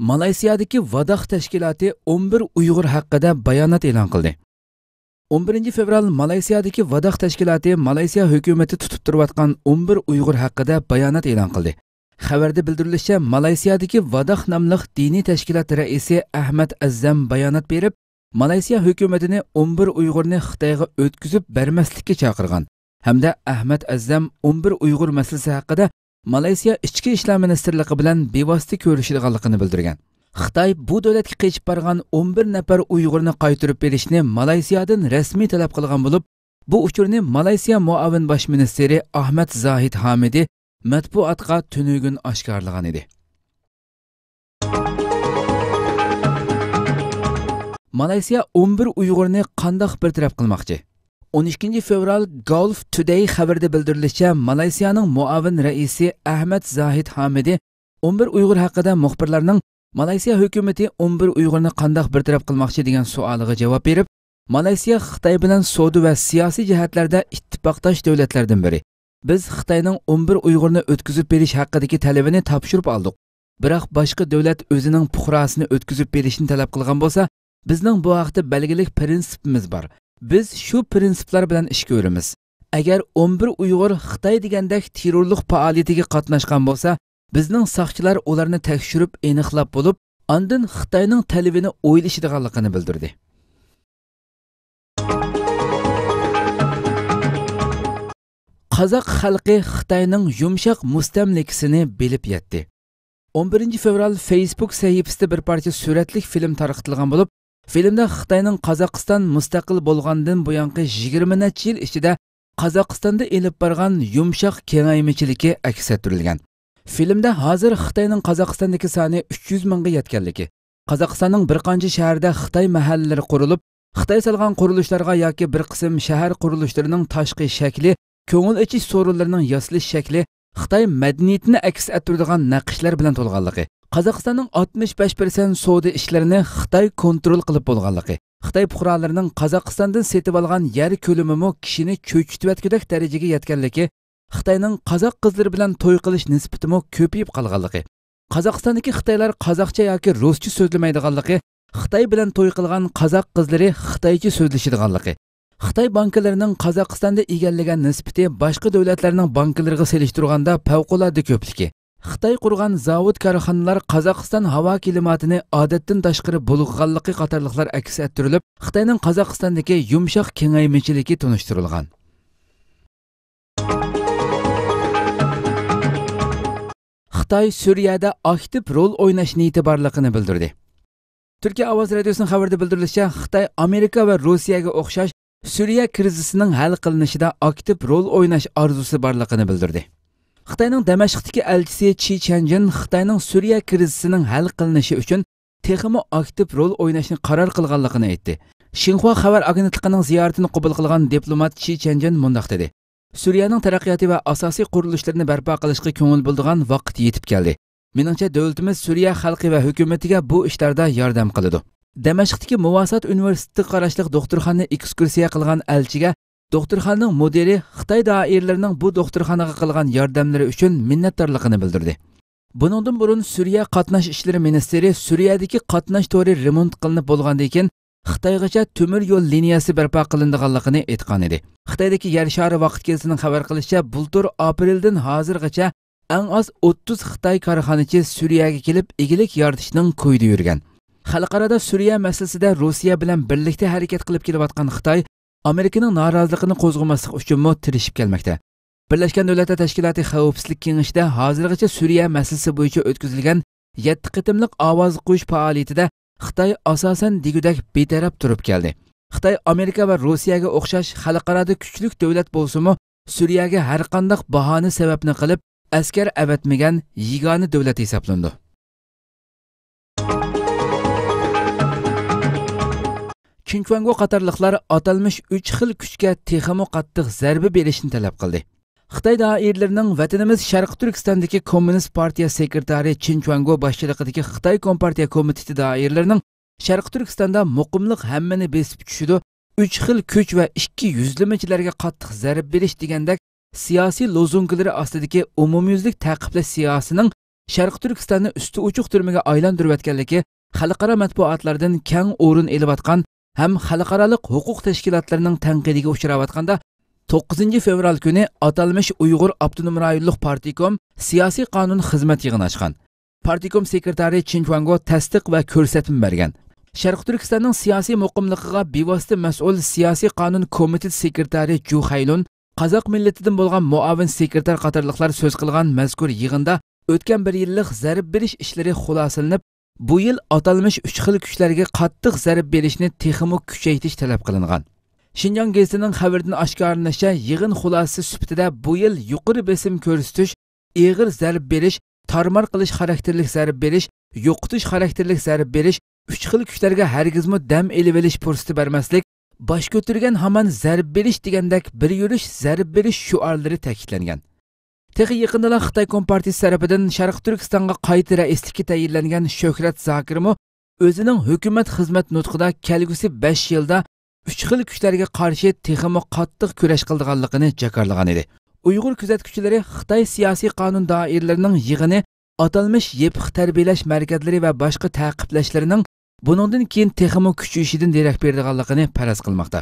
Malaysiyadagi Vadah tashkiloti 11 Uyg'ur haqida bayonot e'lon qildi. 11 fevral Malaysiyadagi Vadah tashkiloti Malaysiya hukumati tutib turayotgan 11 Uyg'ur haqida bayonot e'lon qildi. Xabarda bildirilishicha, Malaysiyadagi Vadah nomli diniy tashkilot raisi Ahmad Azzam bayonot berib, Malaysiya hukumatini 11 Uyg'urni Xitoyga o'tkazib bermaslikka chaqirgan. Hamda Ahmad Azzam 11 Uyg'ur masalasi haqida Malaysiya Ichki ishlar ministrligi bilan bevosita ko'rishadiganligini bildirgan. Xitoy bu davlatga qochib borgan 11 nafar Uyg'urni qaytarib berishni Malaysiyadan rasmiy talab qilgan bo'lib, bu uchurni Malaysiya muavin bosh ministri Ahmad Zahid Hamidi matbuotga tunugun oshkorlagan edi. Malaysiya 11 Uyg'urni qandoq bartaraf qilmoqchi? 12 fevral Gulf Today xabarida bildirilishicha, Malaysiyaning muavin raisi Ahmad Zahid Hamidi 11 Uyg'ur haqida muxbirlarning Malaysiya hukumati 11 Uyg'urni qandoq bartaraf qilmoqchi degan savoliga javob berib, Malaysiya Xitoy bilan savdo va siyosiy jihatlarda ittifoqdosh davlatlardan biri. Biz Xitoyning 11 Uyg'urni o'tkazib berish haqidagi talabini topshirib oldik. Biroq boshqa davlat o'zining fuqarosini o'tkazib berishni talab qilgan bo'lsa, bizning bu haqda belgilik prinsipimiz bor. Biz shu prinsiplar bilan ish ko'ramiz. Agar 11 Uyg'ur Xitoy degandek terrorlik faoliyatiga qatnashgan bo'lsa, bizning soqchilar ularni tekshirib aniqlab bo'lib, ondan Xitoyning talabini o'ylashadiganligini bildirdi. Qozoq xalqi Xitoyning yumshoq mustamlikasini bilib yetdi. 11 fevral Facebook sahifasida bir parcha suratlik film tarqatilgan bo'lib, filmda Xitoyning Qozog'iston mustaqil bo'lgandan buyangi 20 necha yil ichida Qozog'istonda elib borgan yumshoq kengaymichiligi aks ettirilgan. Filmda hozir Xitoyning Qozog'istondagi soni 300 mingga yetganligi, Qozog'istonning bir qancha shaharda Xitoy mahallalari qurilib, Xitoy solgan qurilishlarga yoki bir qism shahar qurilishlarining tashqi shakli, ko'ngil ichish so'rinlarining yasalish shakli Xitoy madaniyatini aks ettiradigan naqshlar bilan to'lganligi, Qozog'istonning 65% savdo ishlarini Xitoy kontrol qilib bo'lganligi, Xitoy fuqarolarining Qozog'istondan setib olgan yer ko'lami kishini cho'chitayotgandek darajaga yetganligi, Xitoyning qozoq qizlari bilan to'y qilish nisbati ko'payib qolganligi, Qozog'istondagi Xitoylar qozoqcha yoki ruscha so'zlamaydiganligi, Xitoy bilan to'y qilgan qozoq qizlari Xitoycha so'zlashadiganligi, Xitoy banklarining Qozog'istonda egallagan nisbati boshqa davlatlarning banklariga selishtirganda favqulodda ko'pligi, Xitoy qurgan zavod korxonalar Qozog'iston havo klimatini odatdan tashqari bo'lganligi qatorliqlar aks ettirilib, Xitoyning Qozog'istondagi yumshoq kengaymichiligi tunishtirilgan. Xitoy Suriyada aktiv rol o'ynash niyati borligini bildirdi. Turkiya Ovoz Radiosuning xabarida bildirilishicha, Xitoy Amerika va Rossiyaga o'xshash Suriya krizisining hal qilinishida aktiv rol o'ynash orzusi borligini bildirdi. Xitoyning Damashqdagi elchisi Chi Chanjin Xitoyning Suriya krizisining hal qilinishi uchun texmo aktiv rol o'ynashni qaror qilganligini aytdi. Xinhua xabar agentligining ziyoratini qabul qilgan diplomat Chi Chanjin mundaq dedi: Suriyaning taraqqiyoti va asosiy qurilishlarni barpo qilishga ko'ngil bo'ldigan vaqt yetib keldi. Meningcha davlatimiz Suriya xalqi va hukumatiga bu ishlarda yordam qiladi. Damashqdagi Muvasat universiteti qarashliq doktorxona ekskursiya qilgan elchiga doktorxonaning mudiri Xitoy doiralarining bu doktorxonaga qilgan yordamlari uchun minnatdorligini bildirdi. Buningdan burun Suriya qatnash ishlari ministri Suriyadagi qatnash to'ri remont qilinib bo'lgandan keyin Xitoygacha temir yo'l liniyasi barpo qilinganligini aytgan edi. Xitoydagi yer shari vaqt kelsining xabar qilishicha, bultur apreldan hozirgacha eng az 30 Xitoy korxonachi Suriyaga kelib egilik yoritishning ko'yida yurgan. Xalqarada Suriya masalasida Rossiya bilan birlikda harakat qilib kelayotgan Xitoy Amerikaning noroziligini qo'zg'amaslik uchun tirishib kelmoqda. Birlashgan Davlatlar Tashkiloti Xavfsizlik kengashida hozirgacha Suriya masalasi bo'yicha o'tkazilgan 7 qitimliq ovoz qo'yish faoliyatida Xitoy asosan degudak betaraf turib keldi. Xitoy Amerika va Rossiyaga o'xshash xalqarada kuchli davlat bo'lsa-mu, Suriyaga har qanday bahona sababni qilib askar avatmagan yagona davlat hisoblandi. Kinkvango qatorliqlar atalmish 3 xil kuchga texmo qattiq zarba berishni talab qildi. Xitoy doiralarining Vatanimiz Sharq Turkistondagi Kommunist partiya sekretari Kinkvango boshchiligidagi Xitoy Kompartiya komiteti doiralarining Sharq Turkistonda muqimlik hammani besib tushidi, 3 xil kuch va 2 yuzlamachilarga qattiq zarba berish degandek siyosiy lozunglari ostidagi umumyuzlik ta'qiplash siyosatining Sharq Turkistonni usti uchuq turmaga aylantirayotganligi xalqaro matbuotlardan keng o'rin elayotgan ham xalqaroliq huquq tashkilotlarining tanqidiga uchrayotganda 9 fevral kuni atalmış Uyg'ur Abdunum rayonluq partikom siyosiy qonun xizmat yig'ini ochgan. Partikom sekretari Chin Chuango tasdiq va ko'rsatma bergan. Sharq Turkistonning siyosiy muqimligiga bevosita mas'ul siyosiy qonun komiteti sekretari Ju Haylun, Qozoq millatidan bo'lgan muavin sekretar qatorliqlar so'z qilgan mazkur yig'inda o'tgan bir yillik zarb berish ishlari xulosalanib, bu yil atalmış 3 xil kuchlarga qattiq zarb berishni texmo kuchaytirish talab qilingan. Şinjan gezitining xabaridan oshkorlanishicha, yig'in xulosasi sifatida bu yil yuqori besim ko'rsatish, ig'ir zarb berish, tarmar qilish xarakterlik zarb berish, yo'qotish xarakterlik zarb berish, 3 xil kuchlarga hargizmi dam elib olish fursati bermaslik, bosh ko'targan hamon zarb berish degandek bir yurish zarb berish shuarlari ta'kidlangan. Texi yaqinda Xitoy Kompartiyasi tarafidan Sharq Turkistonga qayta raislikka tayinlangan Shuhrat Zokirov o'zining hukumat xizmat nutqida kelgusi 5 yilda 3 xil kuchlarga qarshi texmo qattiq kurash qilganligini jakarlagan edi. Uyg'ur kuzatuvchilari Xitoy siyosiy qonun doiralarining yig'ini atalmış yepiq tarbiyalash markazlari va boshqa ta'qiblashlarning buningdan keyin texmo kuchayishidan derak berganligini faraz qilmoqda.